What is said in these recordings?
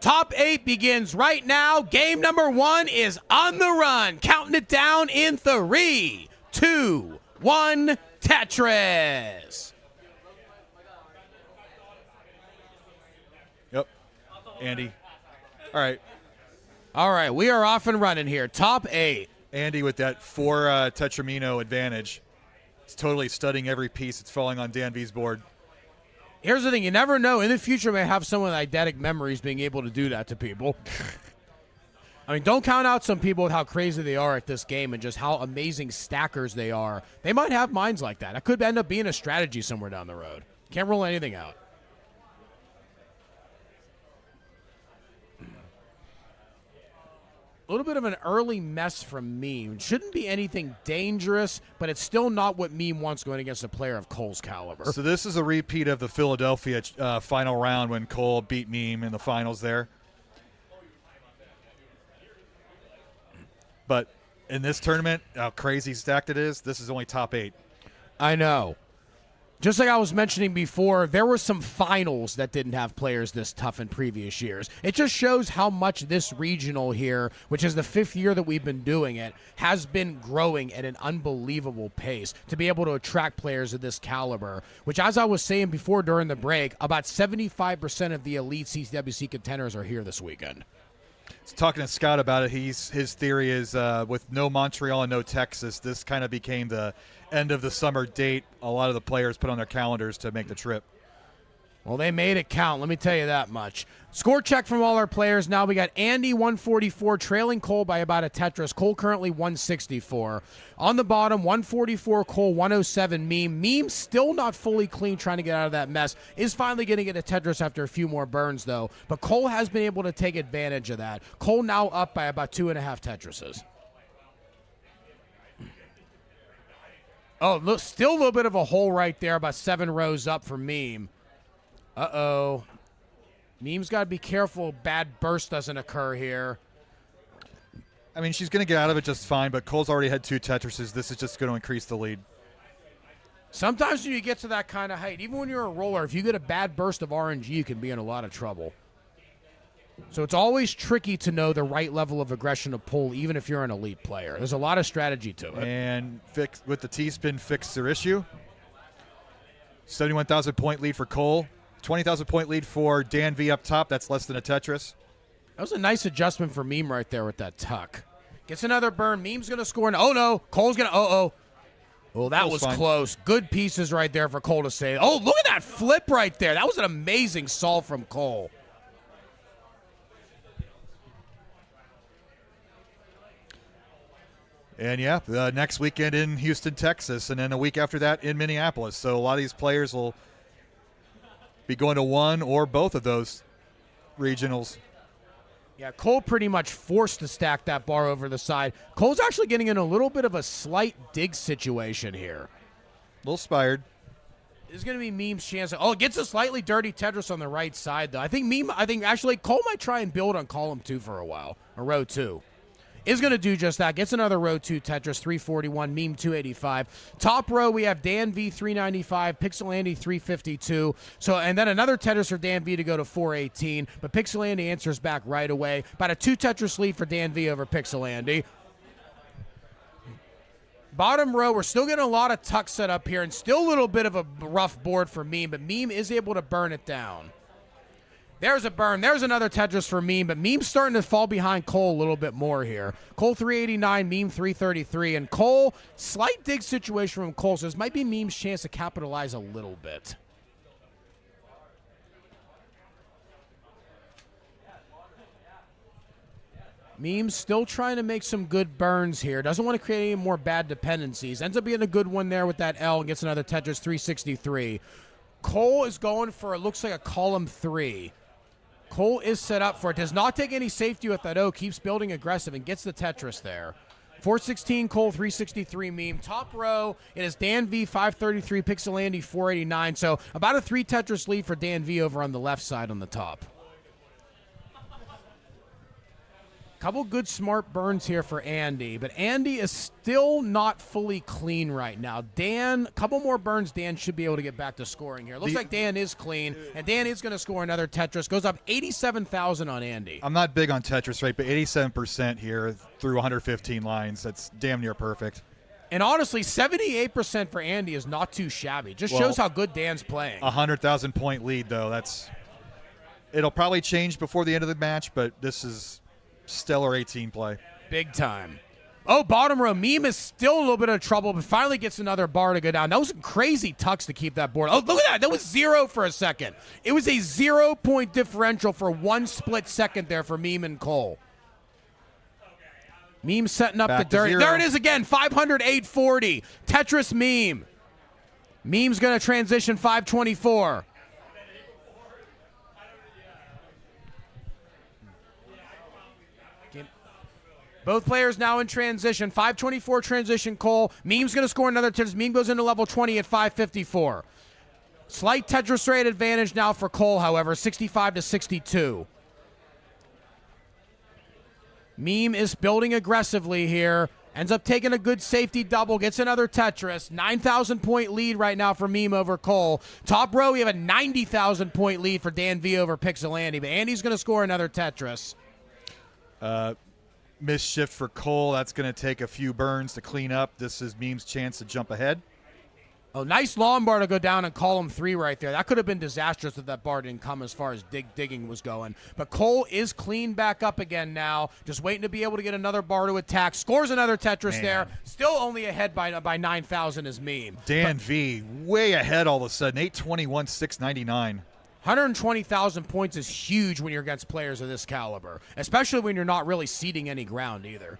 Top 8 begins right now. Game number 1 is on the run. Counting it down in 3, 2, 1, Tetris. Yep. Andy. All right. All right, we are off and running here. Top 8. Andy with that 4 Tetramino advantage. He's totally studying every piece that's falling on DanV's board. Here's the thing. You never know. In the future, may have someone with eidetic memories being able to do that to people. I mean, don't count out some people with how crazy they are at this game and just how amazing stackers they are. They might have minds like that. That could end up being a strategy somewhere down the road. Can't rule anything out. A little bit of an early mess from Meme. Shouldn't be anything dangerous, but it's still not what Meme wants going against a player of Cole's caliber. So this is a repeat of the Philadelphia final round when Cole beat Meme in the finals there. But in this tournament, how crazy stacked it is, this is only top 8. I know. Just like I was mentioning before, there were some finals that didn't have players this tough in previous years. It just shows how much this regional here, which is the 5th year that we've been doing it, has been growing at an unbelievable pace to be able to attract players of this caliber, which, as I was saying before during the break, about 75% of the elite CTWC contenders are here this weekend. Talking to Scott about it, his theory is with no Montreal and no Texas, this kind of became the end of the summer date a lot of the players put on their calendars to make the trip. Well, they made it count, let me tell you that much. Score check from all our players. Now we got Andy 144, trailing Cole by about a Tetris. Cole currently 164. On the bottom, 144 Cole, 107 Meme. Meme still not fully clean, trying to get out of that mess. Is finally going to get a Tetris after a few more burns, though. But Cole has been able to take advantage of that. Cole now up by about 2.5 Tetrises. Oh, look, still a little bit of a hole right there, about 7 rows up for Meme. Uh-oh. Meme's got to be careful bad burst doesn't occur here. I mean, she's going to get out of it just fine, but Cole's already had 2 Tetrises. This is just going to increase the lead. Sometimes when you get to that kind of height, even when you're a roller, if you get a bad burst of RNG, you can be in a lot of trouble. So it's always tricky to know the right level of aggression to pull, even if you're an elite player. There's a lot of strategy to it. And with the T-spin, fix their issue. 71,000 point lead for Cole. 20,000 point lead for DanV up top. That's less than a Tetris. That was a nice adjustment for Meme right there with that tuck. Gets another burn. Meme's going to score. Oh, no. Cole's going to. Oh, that was close. Good pieces right there for Cole to save. Oh, look at that flip right there. That was an amazing solve from Cole. And, yeah, next weekend in Houston, Texas, and then a week after that in Minneapolis. So a lot of these players will be going to one or both of those regionals. Yeah, Cole pretty much forced to stack that bar over the side. Cole's actually getting in a little bit of a slight dig situation here. A little spired. This is going to be Meme's chance. Oh, it gets a slightly dirty Tetris on the right side, though. I think actually Cole might try and build on column 2 for a while, or row 2. Is going to do just that. Gets another row 2 Tetris, 341, Meme 285. Top row, we have DanV 395, Pixel Andy 352. So, and then another Tetris for DanV to go to 418. But Pixel Andy answers back right away. About a 2 Tetris lead for DanV over Pixel Andy. Bottom row, we're still getting a lot of tuck set up here, and still a little bit of a rough board for Meme, but Meme is able to burn it down. There's a burn. There's another Tetris for Meme, but Meme's starting to fall behind Cole a little bit more here. Cole 389, Meme 333, and Cole, slight dig situation from Cole, so this might be Meme's chance to capitalize a little bit. Meme's still trying to make some good burns here. Doesn't want to create any more bad dependencies. Ends up being a good one there with that L and gets another Tetris 363. Cole is going for, it looks like a column 3. Cole is set up for it. Does not take any safety with that O. Keeps building aggressive and gets the Tetris there. 416 Cole, 363 Meme. Top row, it is DanV 533, Pixel Andy 489. So about a 3 Tetris lead for DanV over on the left side on the top. Couple good smart burns here for Andy, but Andy is still not fully clean right now. Dan, a couple more burns, Dan should be able to get back to scoring here. Looks like Dan is clean, and Dan is going to score another Tetris. Goes up 87,000 on Andy. I'm not big on Tetris rate, but 87% here through 115 lines. That's damn near perfect. And honestly, 78% for Andy is not too shabby. Just shows how good Dan's playing. 100,000 point lead, though. It'll probably change before the end of the match, but this is stellar 18 play. Big time. Oh, bottom row. Meme is still a little bit of trouble, but finally gets another bar to go down. That was crazy tucks to keep that board. Oh, look at that. That was 0 for a second. It was a 0-point differential for 1 split second there for Meme and Cole. Meme setting up Back the dirty. to 0. There it is again. 500, 840. Tetris Meme. Meme's going to transition 524. Both players now in transition. 524 transition, Cole. Meme's going to score another Tetris. Meme goes into level 20 at 554. Slight Tetris rate advantage now for Cole, however, 65 to 62. Meme is building aggressively here. Ends up taking a good safety double. Gets another Tetris. 9,000 point lead right now for Meme over Cole. Top row, we have a 90,000 point lead for DanV over Pixel Andy. But Andy's going to score another Tetris. Misshift for Cole. That's going to take a few burns to clean up. This is Meme's chance to jump ahead. Oh, nice long bar to go down and column 3 right there. That could have been disastrous if that bar didn't come as far as digging was going. But Cole is clean back up again now. Just waiting to be able to get another bar to attack. Scores another Tetris there. Still only ahead by 9,000 is Meme. DanV way ahead all of a sudden. 821, 699. 120,000 points is huge when you're against players of this caliber, especially when you're not really ceding any ground either.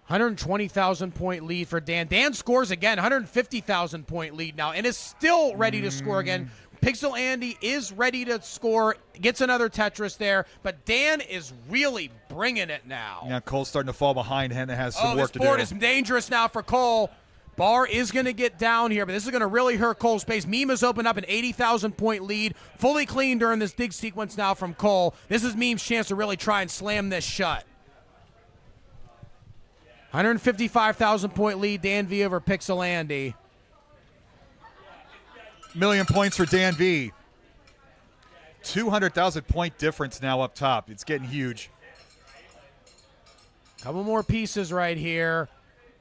120,000 point lead for Dan. Dan scores again, 150,000 point lead now, and is still ready to score again. Pixel Andy is ready to score, gets another Tetris there, but Dan is really bringing it now. Yeah, Cole's starting to fall behind and has some work to do. This board is dangerous now for Cole. Bar is going to get down here, but this is going to really hurt Cole's pace. Meme has opened up an 80,000 point lead, fully clean during this dig sequence now from Cole. This is Meme's chance to really try and slam this shut. 155,000 point lead, DanV over Pixel Andy. Million points for DanV. 200,000 point difference now up top. It's getting huge. Couple more pieces right here.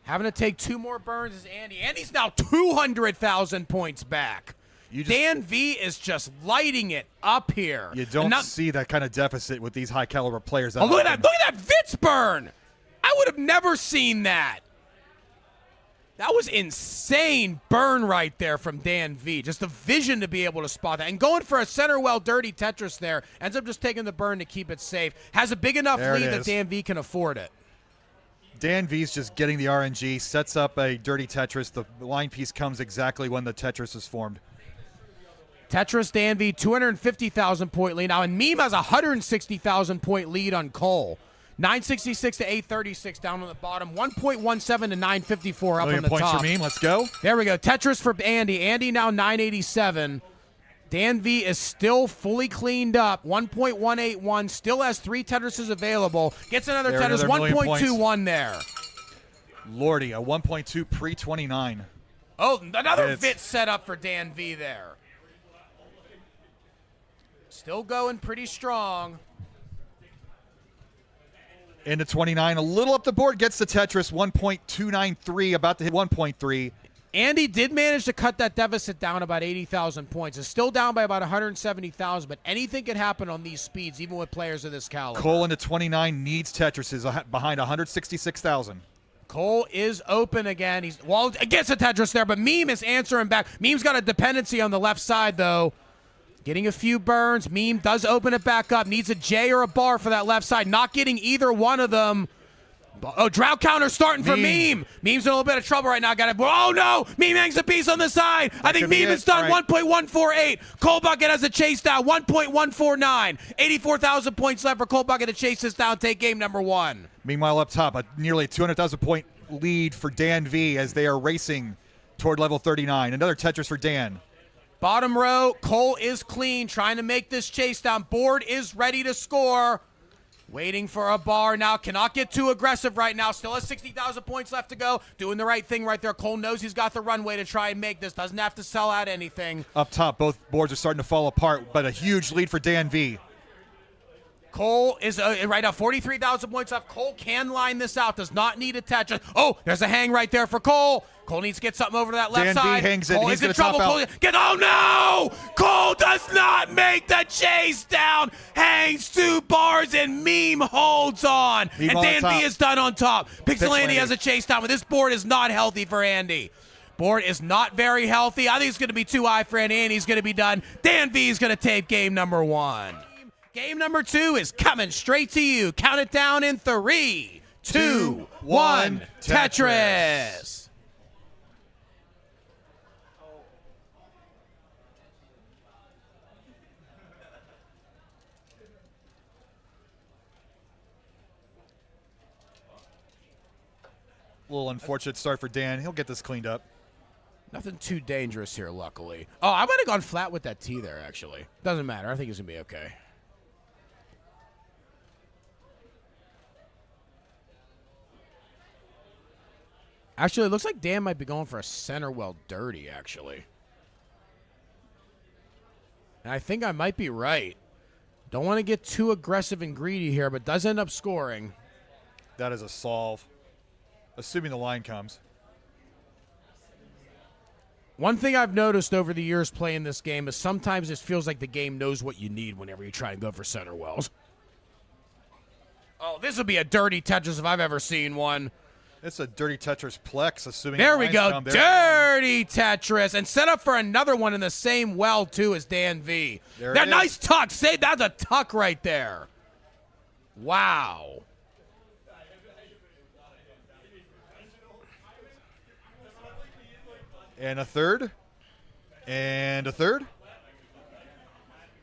Having to take 2 more burns is Andy. Andy's now 200,000 points back. DanV is just lighting it up here. You don't see that kind of deficit with these high caliber players. Oh, look at that Vitz burn. I would have never seen that. That was insane burn right there from DanV. Just the vision to be able to spot that. And going for a center well dirty Tetris there. Ends up just taking the burn to keep it safe. Has a big enough lead that DanV can afford it. DanV's just getting the RNG, sets up a dirty Tetris. The line piece comes exactly when the Tetris is formed. Tetris, DanV, 250,000 point lead now, and Meme has a 160,000 point lead on Cole. 966 to 836 down on the bottom. 1.17 to 954 up on the top. Points for Meme. Let's go. There we go. Tetris for Andy. Andy now 987. DanV is still fully cleaned up. 1.181. Still has 3 Tetrises available. Gets another Tetris. 1.21 there. Lordy, a 1.2 pre-29. Oh, another Vit set up for DanV there. Still going pretty strong. Into 29. A little up the board. Gets the Tetris. 1.293. About to hit 1.3. Andy did manage to cut that deficit down about 80,000 points. It's still down by about 170,000, but anything can happen on these speeds, even with players of this caliber. Cole into 29 needs Tetrises behind 166,000. Cole is open again. He gets a Tetris there, but Meme is answering back. Meme's got a dependency on the left side, though. Getting a few burns. Meme does open it back up. Needs a J or a bar for that left side. Not getting either one of them. Oh, drought counter starting for Meme. Meme's in a little bit of trouble right now. Oh, no. Meme hangs a piece on the side. I think Meme is done. 1.148. Cole Bucket has a chase down. 1.149. 84,000 points left for Cole Bucket to chase this down. Take game number 1. Meanwhile, up top, a nearly 200,000 point lead for DanV as they are racing toward level 39. Another Tetris for Dan. Bottom row, Cole is clean, trying to make this chase down. Board is ready to score. Waiting for a bar now. Cannot get too aggressive right now. Still has 60,000 points left to go. Doing the right thing right there. Cole knows he's got the runway to try and make this. Doesn't have to sell out anything. Up top, both boards are starting to fall apart, but a huge lead for DanV. Cole is right now 43,000 points left. Cole can line this out. Does not need a Tetris. Oh, there's a hang right there for Cole. Cole needs to get something over to that left DanV side. hangs it. Cole He's is in gonna trouble. top Cole, out. oh no! Cole does not make the chase down. Hangs 2 bars and Meme holds on. Meme and on DanV top. is done on top. Pixel Andy Andy. has a chase down, but this board is not healthy for Andy. Board is not very healthy. I think it's going to be too high for Andy. Andy's going to be done. DanV is going to take game number 1. Game number 2 is coming straight to you. Count it down in 3, 2, 1. Tetris. A little unfortunate start for Dan. He'll get this cleaned up. Nothing too dangerous here, luckily. Oh, I might have gone flat with that T there, actually. Doesn't matter. I think he's going to be okay. Actually, it looks like Dan might be going for a center well dirty, actually. And I think I might be right. Don't want to get too aggressive and greedy here, but does end up scoring. That is a solve, assuming the line comes. One thing I've noticed over the years playing this game is sometimes it feels like the game knows what you need whenever you try and go for center wells. Oh, this would be a dirty Tetris if I've ever seen one. It's a dirty Tetris Plex, assuming There the we lines go. come. Dirty Tetris. And set up for another one in the same well, too, as DanV. There That it nice is. tuck. Say that's a tuck right there. Wow. And a third. And a third.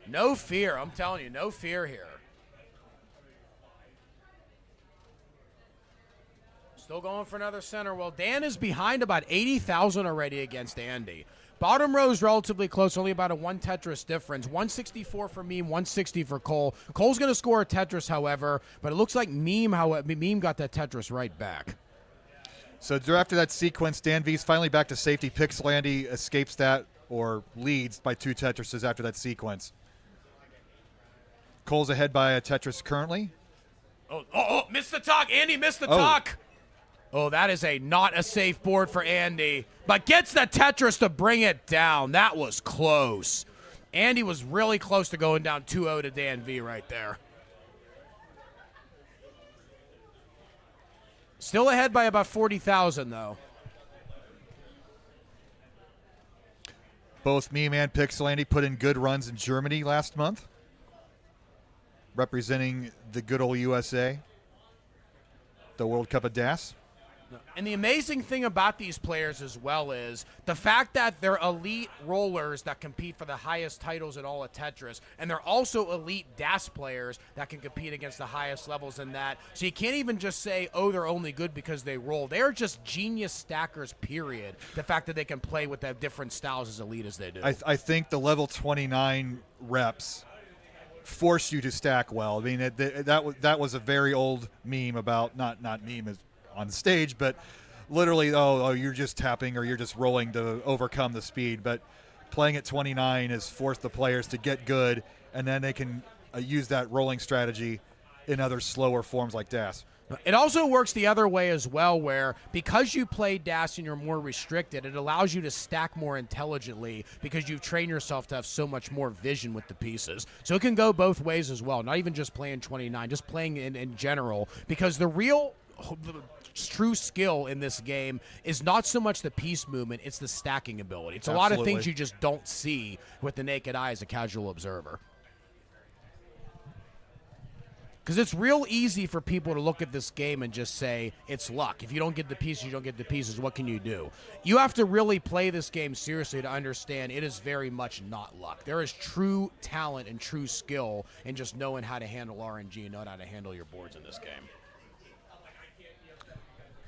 No fear. I'm telling you, no fear here. Still going for another center. Well, Dan is behind about 80,000 already against Andy. Bottom row is relatively close, only about a 1 Tetris difference. 164 for Meme, 160 for Cole. Cole's going to score a Tetris, however, but it looks like Meme got that Tetris right back. So after that sequence, DanV's finally back to safety. Pixel Andy escapes that or leads by 2 Tetrises after that sequence. Cole's ahead by a Tetris currently. Oh, missed the tuck. Andy missed the tuck. Oh, that is not a safe board for Andy, but gets the Tetris to bring it down. That was close. Andy was really close to going down 2-0 to DanV right there. Still ahead by about 40,000, though. Both Meme and Pixel Andy put in good runs in Germany last month, representing the good old USA, the World Cup of DAS. And the amazing thing about these players as well is the fact that they're elite rollers that compete for the highest titles in all of Tetris, and they're also elite DAS players that can compete against the highest levels in that. So you can't even just say, oh, they're only good because they roll. They're just genius stackers, period. The fact that they can play with that different styles as elite as they do. I think the level 29 reps force you to stack well. I mean, that was a very old meme about, not meme as on the stage, but literally, oh, you're just tapping or you're just rolling to overcome the speed. But playing at 29 has forced the players to get good, and then they can use that rolling strategy in other slower forms like DAS. It also works the other way as well, where because you play DAS and you're more restricted, it allows you to stack more intelligently because you've trained yourself to have so much more vision with the pieces. So it can go both ways as well, not even just playing 29, just playing in general, because the true skill in this game is not so much the piece movement, it's the stacking ability. It's a lot of things you just don't see with the naked eye as a casual observer. Because it's real easy for people to look at this game and just say, it's luck. If you don't get the pieces, you don't get the pieces. What can you do? You have to really play this game seriously to understand it is very much not luck. There is true talent and true skill in just knowing how to handle RNG and knowing how to handle your boards in this game.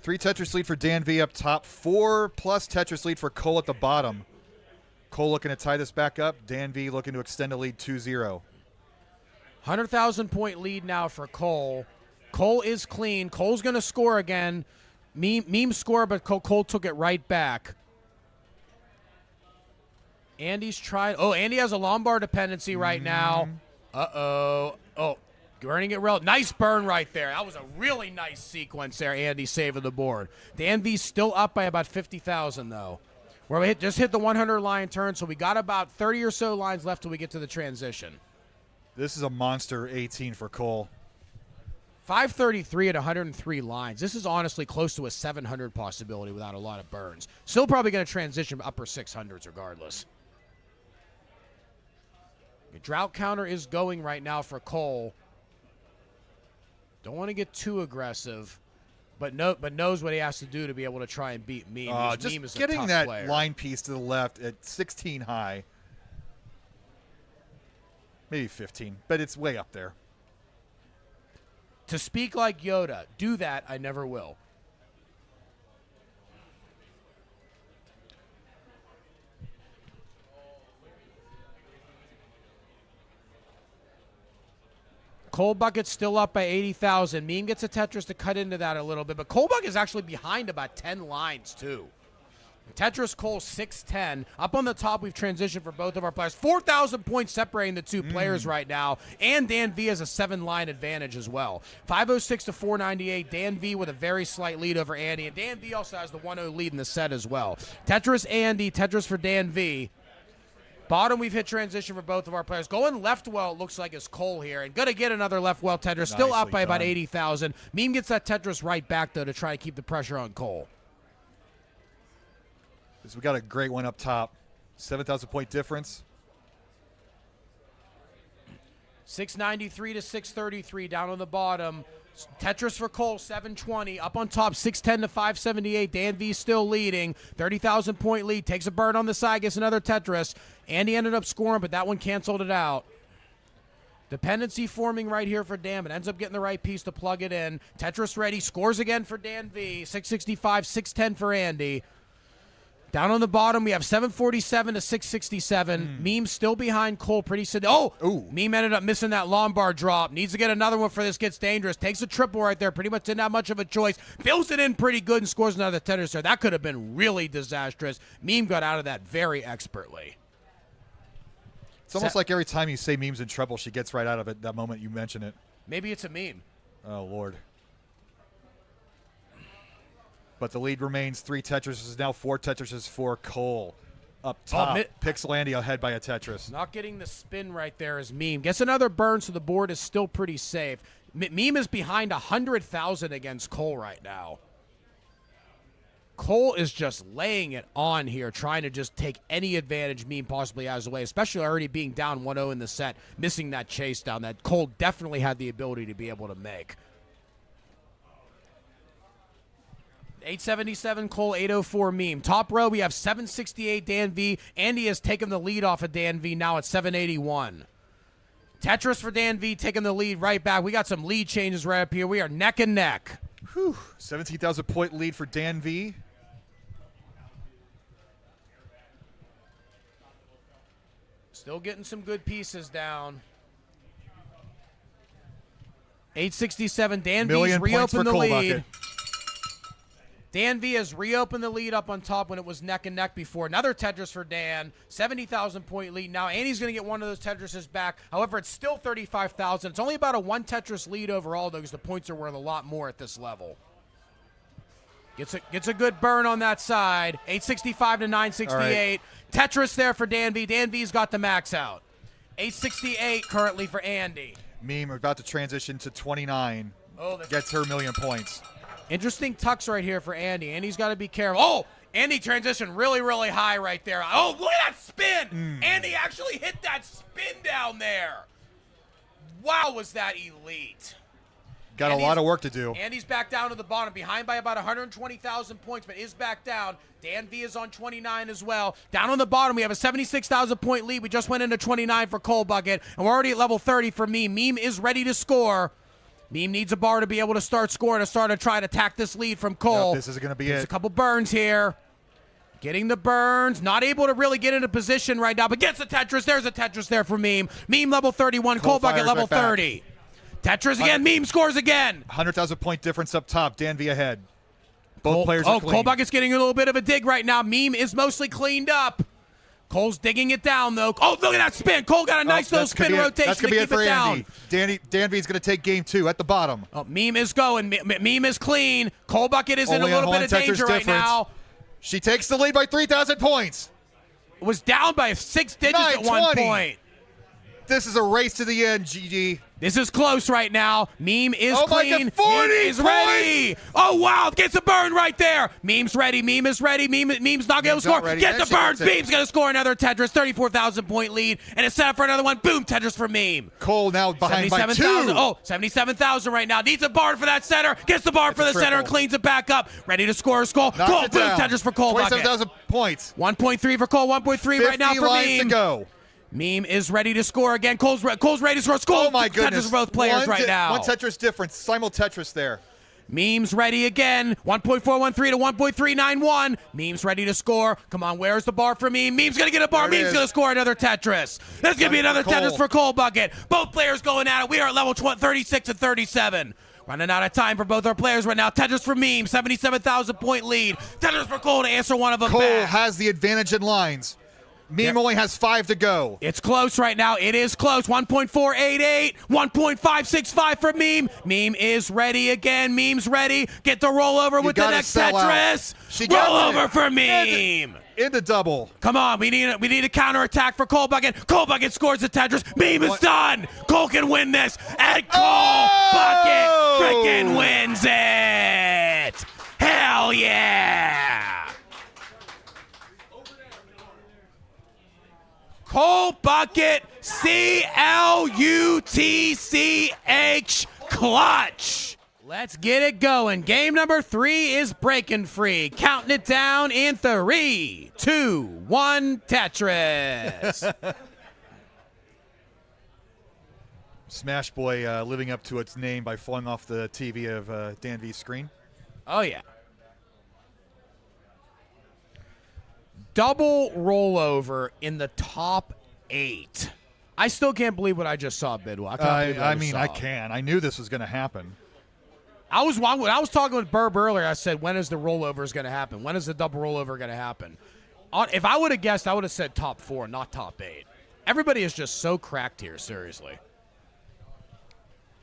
3 Tetris lead for DanV up top, 4+ Tetris lead for Cole at the bottom. Cole looking to tie this back up. DanV looking to extend a lead 2-0. 100,000-point lead now for Cole. Cole is clean. Cole's going to score again. Meme score, but Cole took it right back. Andy's trying. Oh, Andy has a lumbar dependency right now. Uh-oh. Oh, burning it real. Nice burn right there. That was a really nice sequence there. Andy saving the board. DanV's still up by about 50,000, though. Where we just hit the 100-line turn, so we got about 30 or so lines left till we get to the transition. This is a monster 18 for Cole. 533 at 103 lines. This is honestly close to a 700 possibility without a lot of burns. Still probably going to transition upper 600s regardless. The drought counter is going right now for Cole. Don't want to get too aggressive, but knows what he has to do to be able to try and beat Meme. Just Meme is getting a tough that player. line piece to the left at 16 high. Maybe 15, but it's way up there. To speak like Yoda, do that, I never will. Cold Bucket's still up by 80,000. Meme gets a Tetris to cut into that a little bit, but Cold Bucket is actually behind about 10 lines, too. Tetris Cole 610. Up on the top, we've transitioned for both of our players. 4,000 points separating the two players right now, and DanV has a 7-line advantage as well. 506 to 498. DanV with a very slight lead over Andy, and DanV also has the 1-0 lead in the set as well. Tetris Andy, Tetris for DanV. Bottom, we've hit transition for both of our players. Going left well, it looks like it's Cole here. And going to get another left well Tetris. Still up by about 80,000. Meme gets that Tetris right back, though, to try to keep the pressure on Cole. So we got a great one up top. 7,000-point difference. 693 to 633 down on the bottom. Tetris for Cole, 720. Up on top, 610 to 578. DanV still leading. 30,000-point lead. Takes a burn on the side, gets another Tetris. Andy ended up scoring, but that one canceled it out. Dependency forming right here for Dan, but ends up getting the right piece to plug it in. Tetris ready. Scores again for DanV. 665, 610 for Andy. Down on the bottom, we have 747 to 667. Meme still behind Cole. Pretty sad. Oh! Ooh. Meme ended up missing that Lombard drop. Needs to get another one for this. Gets dangerous. Takes a triple right there. Pretty much didn't have much of a choice. Fills it in pretty good and scores another Tetris there. That could have been really disastrous. Meme got out of that very expertly. It's almost like every time you say Meme's in trouble, she gets right out of it that moment you mention it. Maybe it's a meme. Oh, Lord. But the lead remains 3 Tetrises, now 4 Tetrises for Cole. Up top, Pixel Andy ahead by a Tetris. Not getting the spin right there is Meme. Gets another burn, so the board is still pretty safe. Meme is behind 100,000 against Cole right now. Cole is just laying it on here, trying to just take any advantage Meme possibly has away, especially already being down 1-0 in the set, missing that chase down that Cole definitely had the ability to be able to make. 877 Cole, 804 Meme. Top row, we have 768 DanV. Andy has taken the lead off of DanV now at 781. Tetris for DanV taking the lead right back. We got some lead changes right up here. We are neck and neck. 17,000-point lead for DanV. Still getting some good pieces down. 867. DanV's reopened the lead. Bucket. DanV has reopened the lead up on top when it was neck and neck before. Another Tetris for Dan. 70,000-point lead now. Andy's going to get one of those Tetrises back. However, it's still 35,000. It's only about a 1 Tetris lead overall, though, because the points are worth a lot more at this level. Gets a good burn on that side. 865 to 968. Right. Tetris there for DanV. DanV's got the max out. 868 currently for Andy. Meme about to transition to 29. Gets her 1,000,000 points. Interesting tucks right here for Andy. Andy's got to be careful. Oh, Andy transitioned really, really high right there. Oh, look at that spin. Andy actually hit that spin down there. Wow, was that elite. Got a lot of work to do. Andy's back down to the bottom, behind by about 120,000 points, but is back down. DanV is on 29 as well. Down on the bottom, we have a 76,000-point lead. We just went into 29 for Cole Bucket, and we're already at level 30 for Meme. Meme is ready to score. Meme needs a bar to be able to start scoring, to start to try to attack this lead from Cole. Yep, this is going to be it. There's a couple burns here. Getting the burns, not able to really get into position right now, but gets the Tetris. There's a Tetris there for Meme. Meme level 31, Cold Bucket level 30. Tetris again, Meme scores again. 100,000 point difference up top. DanV ahead. Both players are clean. Cold Bucket's getting a little bit of a dig right now. Meme is mostly cleaned up. Cole's digging it down, though. Oh, look at that spin. Cole got a nice little spin rotation that's gonna to be keep it down. DanV's going to take game 2 at the bottom. Oh, Meme is going. Meme is clean. Cold Bucket is in a little bit of danger right now. She takes the lead by 3,000 points. Was down by 6 digits at one point. This is a race to the end, GG. This is close right now. Meme is clean. My God, 40 Meme is ready. Oh, wow. Gets a burn right there. Meme's ready. Meme is ready. Meme's not going to score. Get the burns. Meme's going to score another Tetris. 34,000 point lead. And it's set up for another one. Boom. Tetris for Meme. Cole now behind by 2. Oh, 77,000 right now. Needs a bar for that center. Gets the bar for the center and cleans it back up. Ready to score a goal. Cole, boom. Tetris for Cole Bucket. 27,000 points. 1.3 for Cole. 1.3 right now for Meme. 50 lines to go. Meme is ready to score again. Cole's ready to score. Oh my goodness! Tetris for both players right now. One Tetris difference. Simul Tetris there. Meme's ready again. 1.413 to 1.391. Meme's ready to score. Come on, where's the bar for Meme? Meme's going to get a bar. Meme's going to score another Tetris. There's going to be another Tetris for Cole Bucket. Both players going at it. We are at level 36 and 37. Running out of time for both our players right now. Tetris for Meme, 77,000 point lead. Tetris for Cole to answer one of them Cole back. has the advantage in lines. Meme only has 5 to go. It's close right now. It is close. 1.488, 1.565 for Meme. Meme is ready again. Meme's ready. Get the rollover with the next Tetris. Rollover for Meme. Into double. Come on, we need a counterattack for Cole Bucket. Cole Bucket scores the Tetris. Meme is done. Cole can win this. And Cole Bucket freaking wins it. Hell yeah. Cole Bucket, CLUTCH clutch. Let's get it going. Game number 3 is breaking free. Counting it down in 3, 2, 1, Tetris. Smash Boy living up to its name by falling off the TV of DanV's screen. Oh, yeah. Double rollover in the top 8. I still can't believe what I just saw, Bidwell. I can. I knew this was going to happen. I was talking with Birb earlier. I said, when is the rollover going to happen? When is the double rollover going to happen? If I would have guessed, I would have said top 4, not top 8. Everybody is just so cracked here, seriously.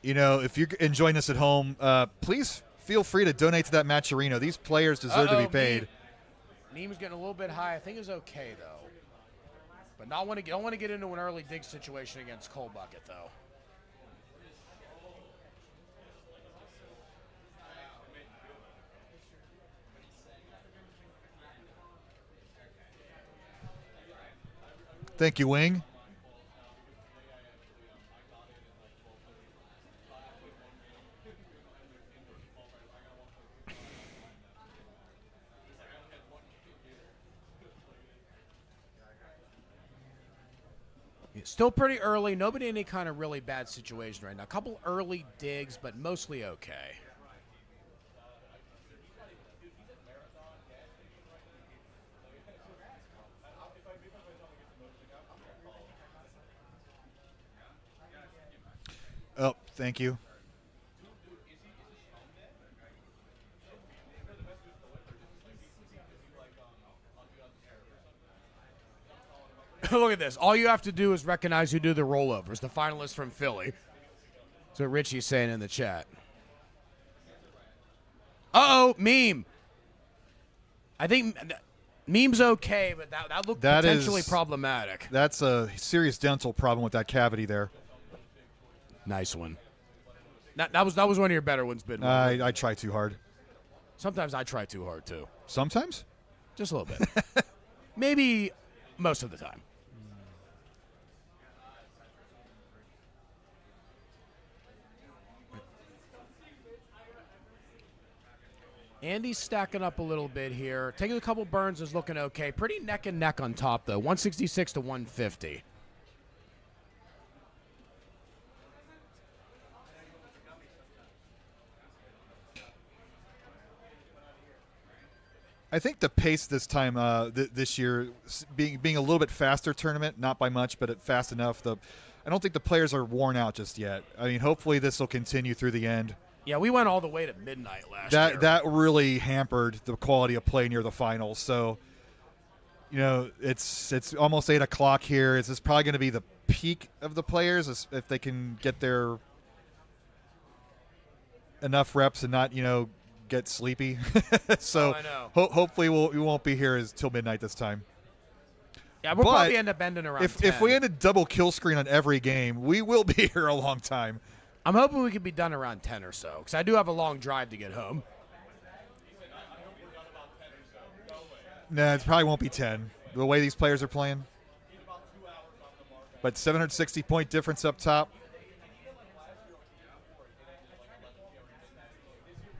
You know, if you're enjoying this at home, please feel free to donate to that Matcherino. These players deserve to be paid. Meme's getting a little bit high. I think it's okay, though. But don't want to get into an early dig situation against Cole Bucket, though. Thank you, Wing. Still pretty early. Nobody in any kind of really bad situation right now. A couple early digs, but mostly okay. Oh, thank you. Look at this. All you have to do is recognize who do the rollovers. The finalists from Philly. That's what Richie's saying in the chat. Uh-oh, Meme. I think Meme's okay, but that looked potentially problematic. That's a serious dental problem with that cavity there. Nice one. That was one of your better ones, Bidwell. I try too hard. Sometimes I try too hard, too. Sometimes? Just a little bit. Maybe most of the time. Andy's stacking up a little bit here. Taking a couple burns is looking okay. Pretty neck and neck on top, though. 166 to 150. I think the pace this time, this year, being a little bit faster tournament, not by much, but fast enough. I don't think the players are worn out just yet. I mean, hopefully this will continue through the end. Yeah, we went all the way to midnight last year. That really hampered the quality of play near the finals. So, it's almost 8 o'clock here. This is probably going to be the peak of the players if they can get their enough reps and not, get sleepy. So hopefully we won't be here till midnight this time. Yeah, we'll probably end up ending around 10. If we end a double kill screen on every game, we will be here a long time. I'm hoping we could be done around 10 or so, because I do have a long drive to get home. Nah, it probably won't be 10, the way these players are playing. But 760-point difference up top.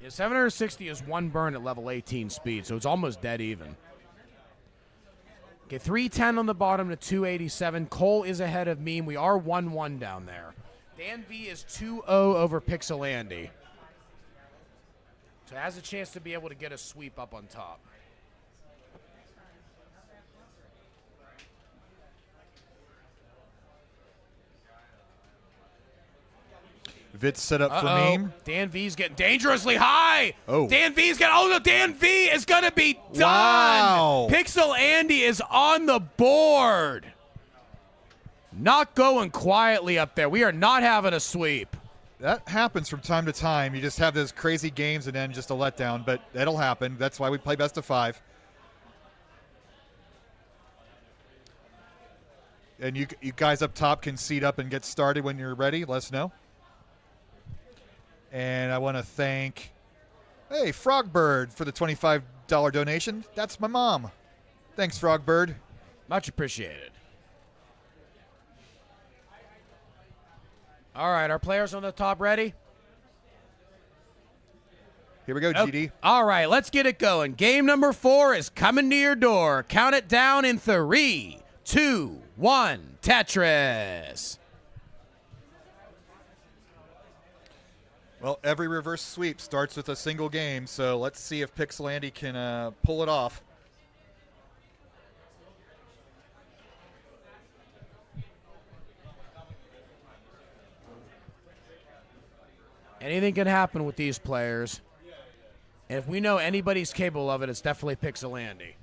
Yeah, 760 is one burn at level 18 speed, so it's almost dead even. Okay, 310 on the bottom to 287. Cole is ahead of Meme. We are 1-1 down there. DanV is 2-0 over Pixel Andy. So has a chance to be able to get a sweep up on top. Vitz set up for Meme. DanV's getting dangerously high. Oh. DanV is going to be done. Wow. Pixel Andy is on the board. Not going quietly up there. We are not having a sweep. That happens from time to time. You just have those crazy games and then just a letdown, but that'll happen. That's why we play best of 5. And you guys up top can seat up and get started when you're ready. Let us know. And I want to thank, Frogbird for the $25 donation. That's my mom. Thanks, Frogbird. Much appreciated. All right, our players on the top ready? Here we go, GD. All right, let's get it going. Game number 4 is coming to your door. Count it down in 3, 2, 1. Tetris. Well, every reverse sweep starts with a single game, so let's see if Pixel Andy can pull it off. Anything can happen with these players. And if we know anybody's capable of it, it's definitely Pixel Andy.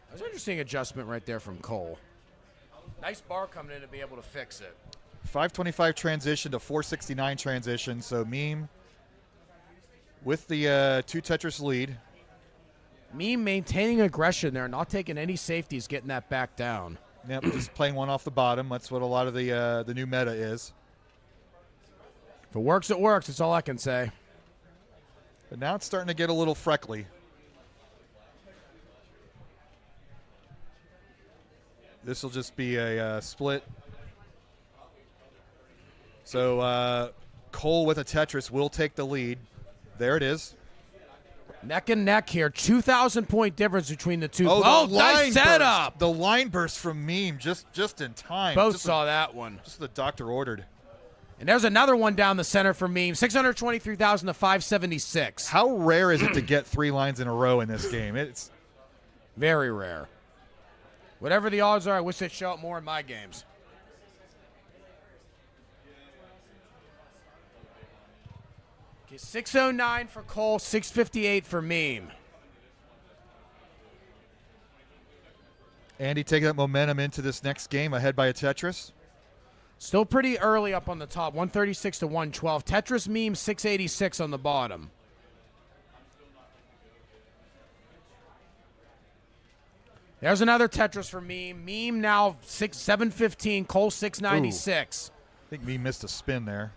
That was an interesting adjustment right there from Cole. Nice bar coming in to be able to fix it. 525 transition to 469 transition, so Meme with the 2 Tetris lead. Meme maintaining aggression there, not taking any safeties, getting that back down. Yep, just playing one off the bottom. That's what a lot of the new meta is. If it works, it works. That's all I can say. But now it's starting to get a little freckly. This will just be a split. So Cole with a Tetris will take the lead. There it is. Neck and neck here. 2,000-point difference between the two. Oh, nice setup. The line burst from Meme just in time. Both saw that one. Just the doctor ordered. And there's another one down the center for Meme. 623,000 to 576. How rare is it to get 3 lines in a row in this game? It's very rare. Whatever the odds are, I wish they'd show up more in my games. Okay, 609 for Cole, 658 for Meme. Andy taking that momentum into this next game, ahead by a Tetris. Still pretty early up on the top, 136 to 112. Tetris Meme, 686 on the bottom. There's another Tetris for Meme. Meme now 715, Cole 696. I think Meme missed a spin there.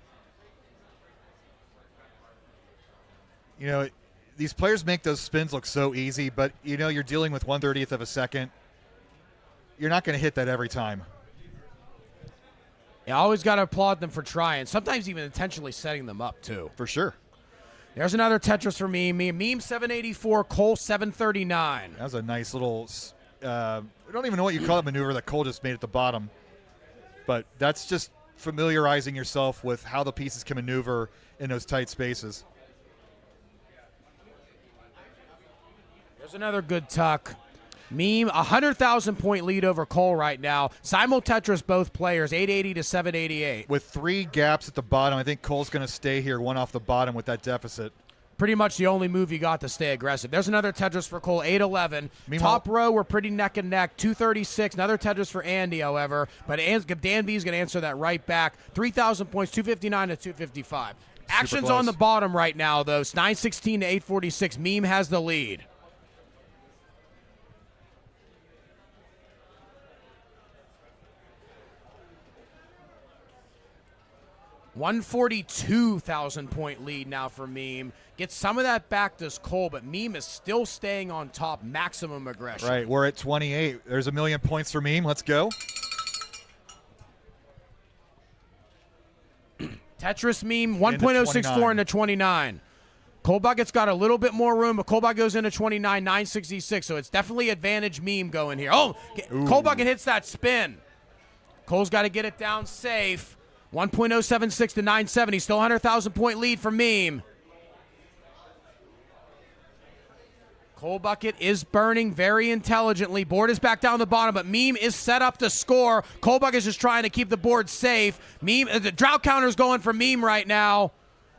These players make those spins look so easy, but you're dealing with 1/30th of a second. You're not going to hit that every time. You always got to applaud them for trying. Sometimes even intentionally setting them up, too. For sure. There's another Tetris for Meme. Meme 784, Cole 739. That was a nice little... I don't even know what you call that maneuver that Cole just made at the bottom. But that's just familiarizing yourself with how the pieces can maneuver in those tight spaces. There's another good tuck. Meme, 100,000 point lead over Cole right now. Simul Tetris both players, 880 to 788. With 3 gaps at the bottom, I think Cole's going to stay here, one off the bottom with that deficit. Pretty much the only move you got to stay aggressive. There's another Tetris for Cole, 811. Top row, we're pretty neck and neck, 236. Another Tetris for Andy, however. But DanV is going to answer that right back. 3,000 points, 259 to 255. Action's on the bottom right now, though. It's 916 to 846. Meme has the lead. $142,000 point lead now for Meme. Gets some of that back to Cole, but Meme is still staying on top. Maximum aggression. Right, we're at 28. There's 1,000,000 points for Meme. Let's go. Tetris Meme, 1.064 into 29. Cole Bucket's got a little bit more room, but Cole Bucket goes into 29, 966, so it's definitely advantage Meme going here. Oh, Cole Bucket hits that spin. Cole's got to get it down safe. 1.076 to 970. Still 100,000 point lead for Meme. Cole Bucket is burning very intelligently. Board is back down the bottom, but Meme is set up to score. Cole Bucket is just trying to keep the board safe. Meme, the drought counter's going for Meme right now.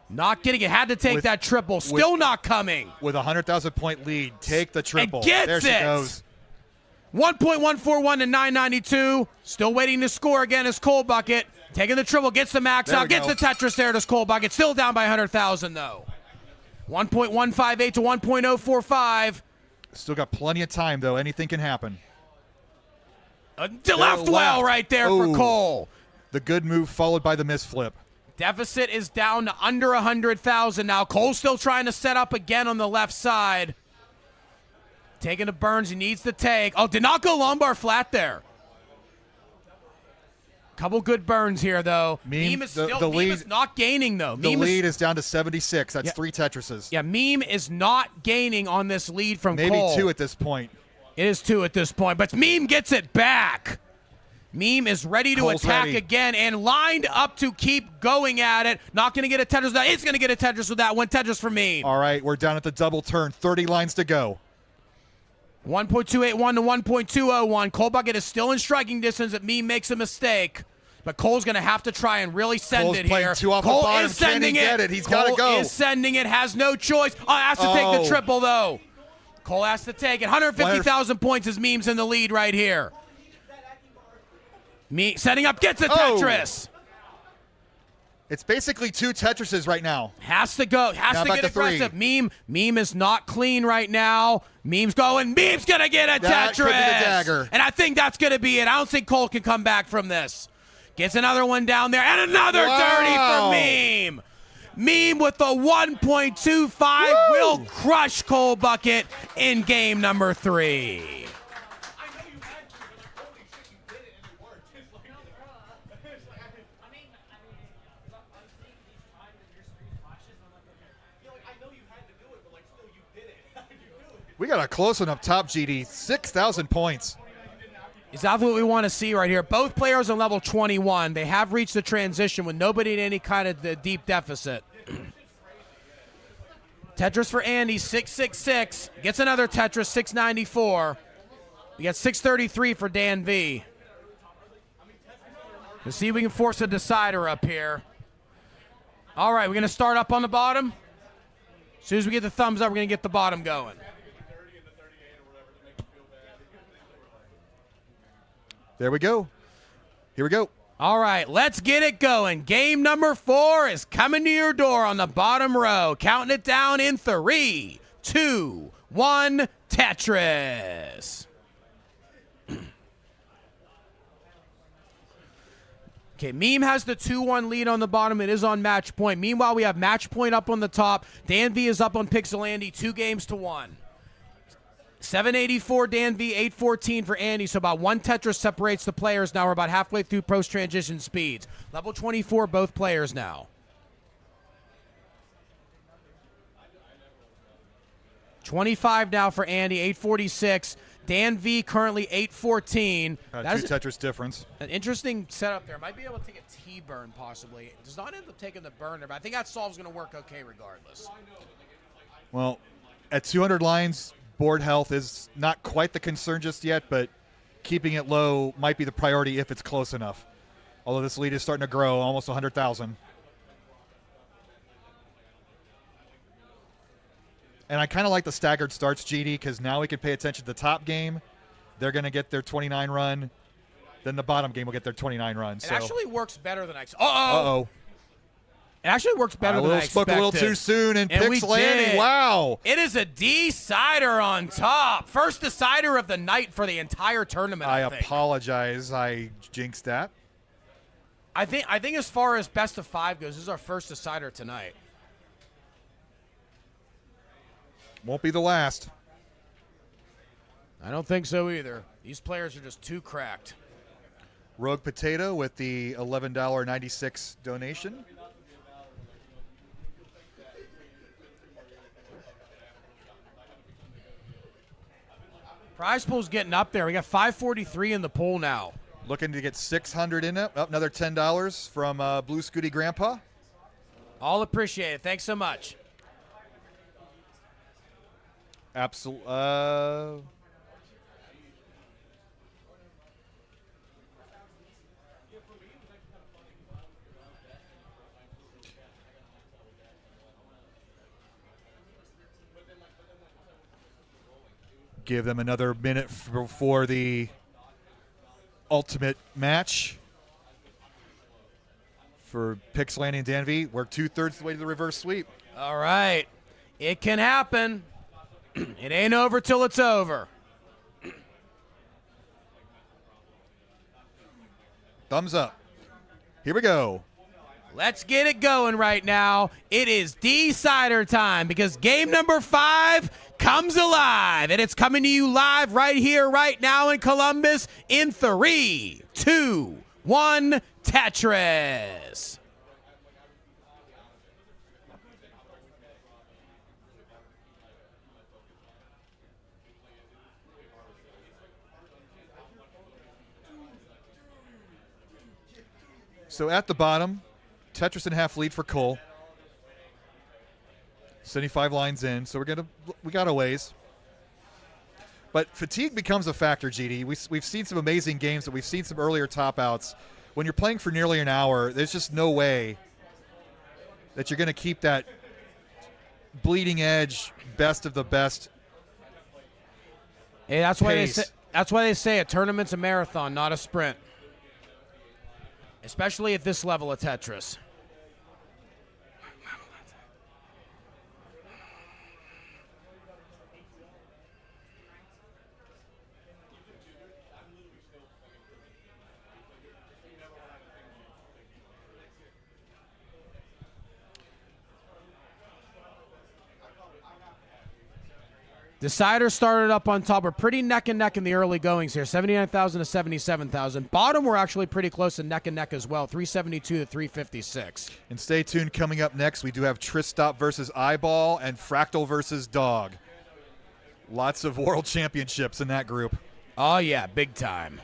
Not getting it. Had to take that triple. Still not coming. With a 100,000 point lead, take the triple. And gets there she goes. 1.141 to 992. Still waiting to score again is Cole Bucket. Taking the triple, gets the max out, gets the Tetris there to Cole Bucket. Still down by 100,000 though. 1.158 to 1.045. Still got plenty of time though. Anything can happen. Left well right there for Cole. The good move followed by the misflip. Deficit is down to under 100,000 now. Cole's still trying to set up again on the left side. Taking the burns, he needs to take. Oh, did not go lumbar flat there. Couple good burns here, though. Meme is not gaining, though. The lead is down to 76. That's 3 Tetrises. Yeah, Meme is not gaining on this lead from Maybe Cole. 2 at this point. It is 2 at this point, but Meme gets it back. Meme is ready to attack again and lined up to keep going at it. Not going to get a Tetris with that. It's going to get a Tetris with that. 1 Tetris for Meme. All right, we're down at the double turn. 30 lines to go. 1.281 to 1.201. Cole Bucket is still in striking distance if Meme makes a mistake. But Cole's going to have to try and really send it here. 2 off Cole the bottom. is sending it. He's got to go. Cole is sending it. Has no choice. Oh, has to take the triple, though. Cole has to take it. 150,000 points as Meme's in the lead right here. Meme setting up. Gets a Tetris. It's basically 2 Tetrises right now. Has to go. Has to get aggressive. Meme is not clean right now. Meme's going. Meme's going to get a Tetris. Could be the dagger. And I think that's going to be it. I don't think Cole can come back from this. Gets another one down there. And another dirty for Meme. Meme with the 1.25 will crush Cole Bucket in game number 3. We got a close one up top, GD. 6,000 points. Exactly what we want to see right here. Both players on level 21. They have reached the transition with nobody in any kind of deep deficit. Tetris for Andy, 666. Gets another Tetris, 694. We got 633 for DanV. Let's see if we can force a decider up here. All right, we're going to start up on the bottom. As soon as we get the thumbs up, we're going to get the bottom going. There we go. Here we go. All right, let's get it going. Game number 4 is coming to your door on the bottom row. Counting it down in 3, 2, 1, Tetris. Okay, Meme has the 2-1 lead on the bottom. It is on match point. Meanwhile, we have match point up on the top. DanV is up on Pixel Andy, 2 games to 1. 784 DanV, 814 for Andy. So about 1 Tetris separates the players now. We're about halfway through post-transition speeds. Level 24, both players now. 25 now for Andy, 846. DanV currently 8-14. Two That's Tetris difference. an interesting setup there. Might be able to take a T-burn possibly. Does not end up taking the burner, but I think that solve's going to work okay regardless. Well, at 200 lines, board health is not quite the concern just yet, but keeping it low might be the priority if it's close enough. Although this lead is starting to grow, almost 100,000. And I kind of like the staggered starts, GD, because now we can pay attention to the top game. They're going to get their 29 run. Then the bottom game will get their 29 run. It actually works better than I expected. Uh-oh. It actually works better than I expected. Spoke a little too soon and we picks landing. did. Wow. It is a decider on top. First decider of the night for the entire tournament, I think. Apologize. I jinxed that. I think as far as best of 5 goes, this is our first decider tonight. Won't be the last. I don't think so either. These players are just too cracked. Rogue Potato with the $11.96 donation. Prize pool's getting up there. We got 543 in the pool now. Looking to get 600 in it. Oh, another $10 from Blue Scooty Grandpa. All appreciated. Thanks so much. Absolutely. Give them another minute before the ultimate match for Pix Landing and DanV. We're 2/3 of the way to the reverse sweep. All right. It can happen. It ain't over till it's over. Thumbs up. Here we go. Let's get it going right now. It is decider time because game number 5 comes alive. And it's coming to you live right here, right now in Columbus in 3, 2, 1, Tetris. So at the bottom, Tetris and half lead for Cole. 75 lines in, so we got a ways. But fatigue becomes a factor, GD. We've seen some amazing games, but we've seen some earlier top outs. When you're playing for nearly an hour, there's just no way that you're going to keep that bleeding edge, best of the best. Hey, that's why they say a tournament's a marathon, not a sprint. Especially at this level of Tetris. Decider started up on top. We're pretty neck and neck in the early goings here, 79,000 to 77,000. Bottom, we're actually pretty close to neck and neck as well, 372 to 356. And stay tuned. Coming up next, we do have Tristop versus Eyeball and Fractal versus Dog. Lots of world championships in that group. Oh, yeah, big time.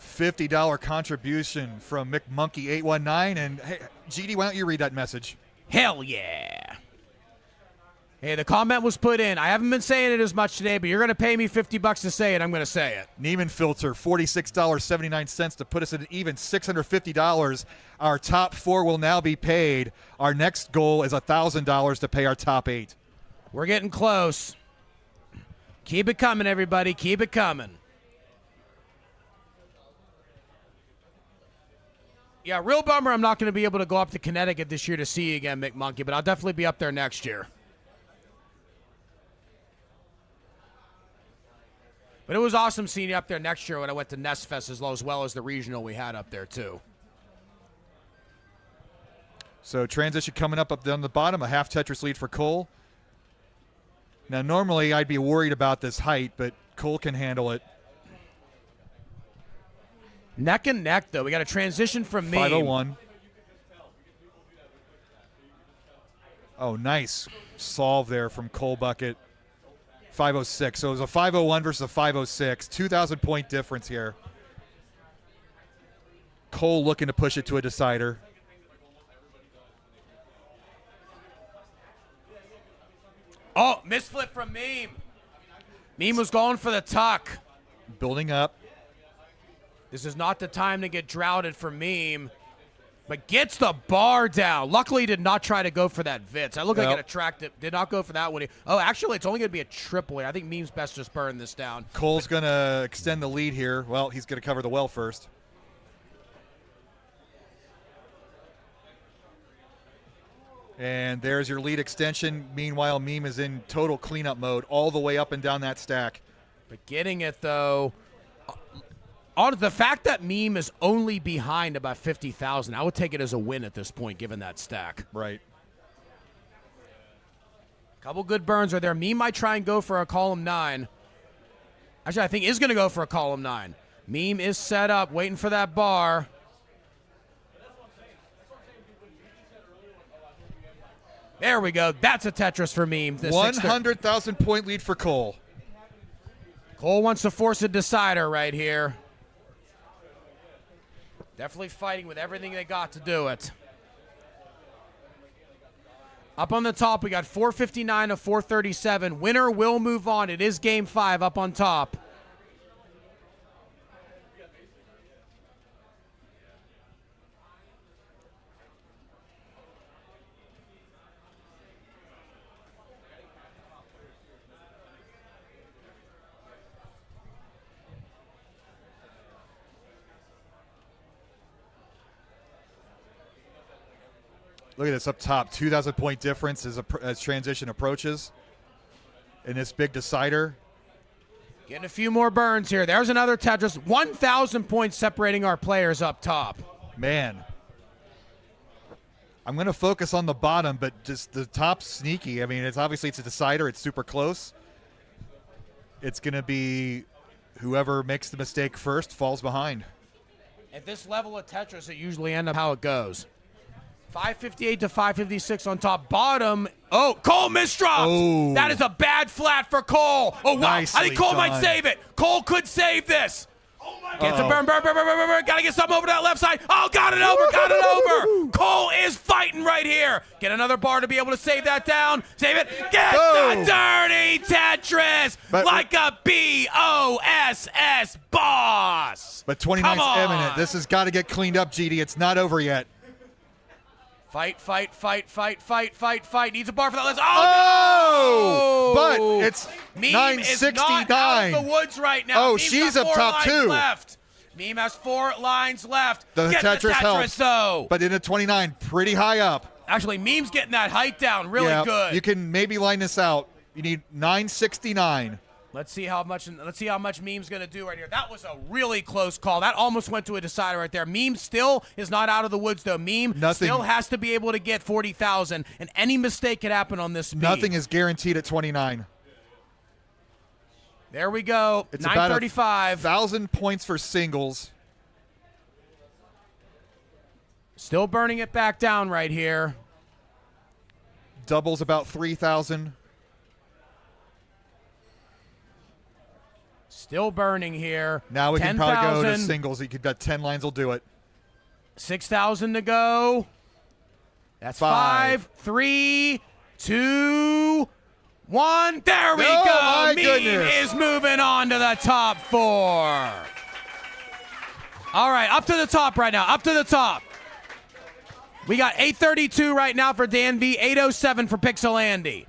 $50 contribution from McMonkey819. And hey, GD, why don't you read that message? Hell yeah. Hey, the comment was put in. I haven't been saying it as much today, but you're going to pay me $50 to say it. I'm going to say it. Neiman Filter, $46.79 to put us at an even $650. Our top 4 will now be paid. Our next goal is $1,000 to pay our top 8. We're getting close. Keep it coming, everybody. Keep it coming. Yeah, real bummer I'm not going to be able to go up to Connecticut this year to see you again, McMonkey, but I'll definitely be up there next year. But it was awesome seeing you up there next year when I went to Nest Fest as well as the regional we had up there, too. So transition coming up down the bottom, a half Tetris lead for Cole. Now, normally I'd be worried about this height, but Cole can handle it. Neck and neck, though. We got a transition from me. 501. Oh, nice solve there from Cole Bucket. 506. So it was a 501 versus a 506. 2,000 point difference here. Cole looking to push it to a decider. Oh, misflip from Meme. Meme was going for the tuck. Building up. This is not the time to get droughted for Meme, but gets the bar down. Luckily, he did not try to go for that Vitz. I look like it attracted. Did not go for that one. Oh, actually, it's only going to be a triple here. I think Meme's best just burn this down. Cole's going to extend the lead here. Well, he's going to cover the well first. And there's your lead extension. Meanwhile, Meme is in total cleanup mode all the way up and down that stack. But getting it, though, on the fact that Meme is only behind about 50,000, I would take it as a win at this point, given that stack. Right. Couple good burns are there. Meme might try and go for a column 9. Actually, I think is going to go for a column 9. Meme is set up, waiting for that bar. There we go. That's a Tetris for Meme. 100,000 point lead for Cole. Cole wants to force a decider right here. Definitely fighting with everything they got to do it. Up on the top, we got 459 of 437. Winner will move on. It is game 5 up on top. Look at this up top. 2,000 point difference as transition approaches. In this big decider. Getting a few more burns here. There's another Tetris. 1,000 points separating our players up top. Man. I'm going to focus on the bottom, but just the top sneaky. I mean, it's a decider. It's super close. It's going to be whoever makes the mistake first falls behind. At this level of Tetris, it usually ends up how it goes. 558 to 556 on top. Bottom. Oh, Cole misdropped. Oh. That is a bad flat for Cole. Oh, wow. I think Cole might save it. Cole could save this. Gets a burn. Gotta get something over to that left side. Oh, got it over. Cole is fighting right here. Get another bar to be able to save that down. Save it. Get the dirty Tetris like a BOSS boss. But 29's imminent. This has got to get cleaned up, GD. It's not over yet. Fight. Needs a bar for that last. Oh, no! But it's Meme 969. is not out of the woods right now. Oh, Meme's she's got up 4 top lines too. Left. Meme has 4 lines left. The Get Tetris the Tetris helps, though. but in a 29, pretty high up. Actually, Meme's getting that height down really good. You can maybe line this out. You need 969. Let's see how much Meme's going to do right here. That was a really close call. That almost went to a decider right there. Meme still is not out of the woods, though. Meme still has to be able to get 40,000, and any mistake could happen on this speed. Nothing is guaranteed at 29. There we go. It's 935. About 1,000 points for singles. Still burning it back down right here. Doubles about 3,000. Still burning here. Now we 10, can probably 000. go to singles. You could bet 10 lines will do it. 6,000 to go. That's 5, 3, 2, 1. There we go. Meme is moving on to the top 4. All right, up to the top right now. Up to the top. We got 832 right now for DanV, 807 for Pixel Andy.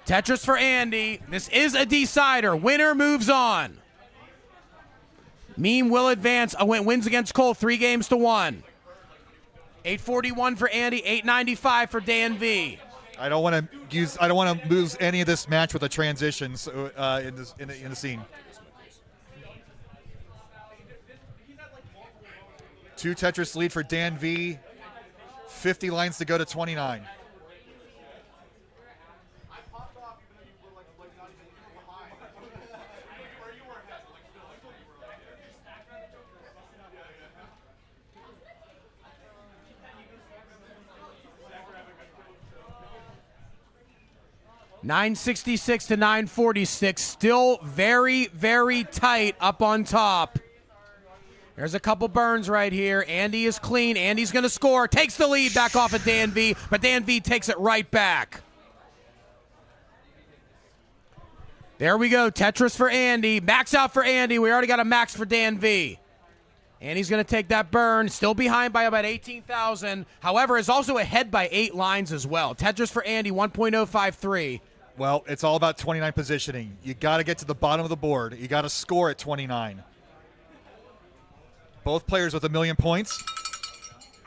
Tetris for Andy. This is a decider. Winner moves on. Meme will advance. Wins against Cole 3-1. 841 for Andy. 895 for DanV. I don't want to lose any of this match with a transition in the scene. 2 Tetris lead for DanV. 50 lines to go to 29. 966 to 946. Still very, very tight up on top. There's a couple burns right here. Andy is clean. Andy's going to score. Takes the lead back off of DanV, but DanV takes it right back. There we go. Tetris for Andy. Max out for Andy. We already got a max for DanV. Andy's going to take that burn. Still behind by about 18,000. However, is also ahead by 8 lines as well. Tetris for Andy, 1.053. Well, it's all about 29 positioning. You got to get to the bottom of the board. You got to score at 29. Both players with 1 million points.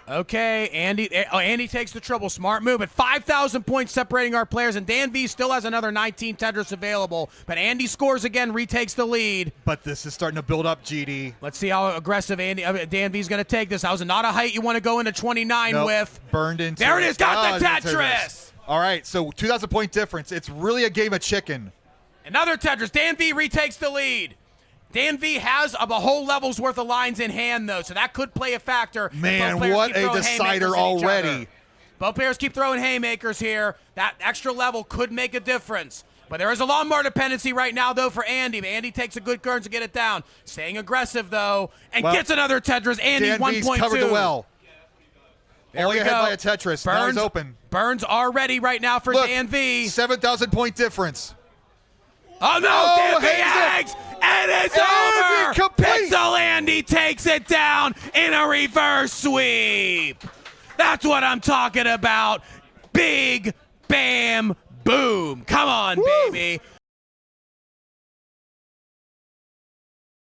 Okay, Andy takes the triple. Smart move, but 5,000 points separating our players, and DanV still has another 19 Tetris available. But Andy scores again, retakes the lead. But this is starting to build up, GD. Let's see how aggressive DanV's going to take this. That was not a height you want to go into 29 nope. with. Burned into There it is, got the Tetris. All right, so 2,000 point difference. It's really a game of chicken. Another Tetris. DanV retakes the lead. DanV has a whole level's worth of lines in hand, though, so that could play a factor. Man, what a decider already. Both players keep throwing haymakers here. That extra level could make a difference. But there is a lawnmower dependency right now, though, for Andy. Andy takes a good turn to get it down. Staying aggressive, though, and gets another Tetris. Andy, 1.2. Covered the well. There Only we ahead go. by a Tetris. Burns, now he's open. Burns are ready right now for Look, DanV. 7,000 point difference. Oh, no, DanV eggs, and it's over. Complete. Pixel Andy takes it down in a reverse sweep. That's what I'm talking about. Big, bam, boom. Come on, baby.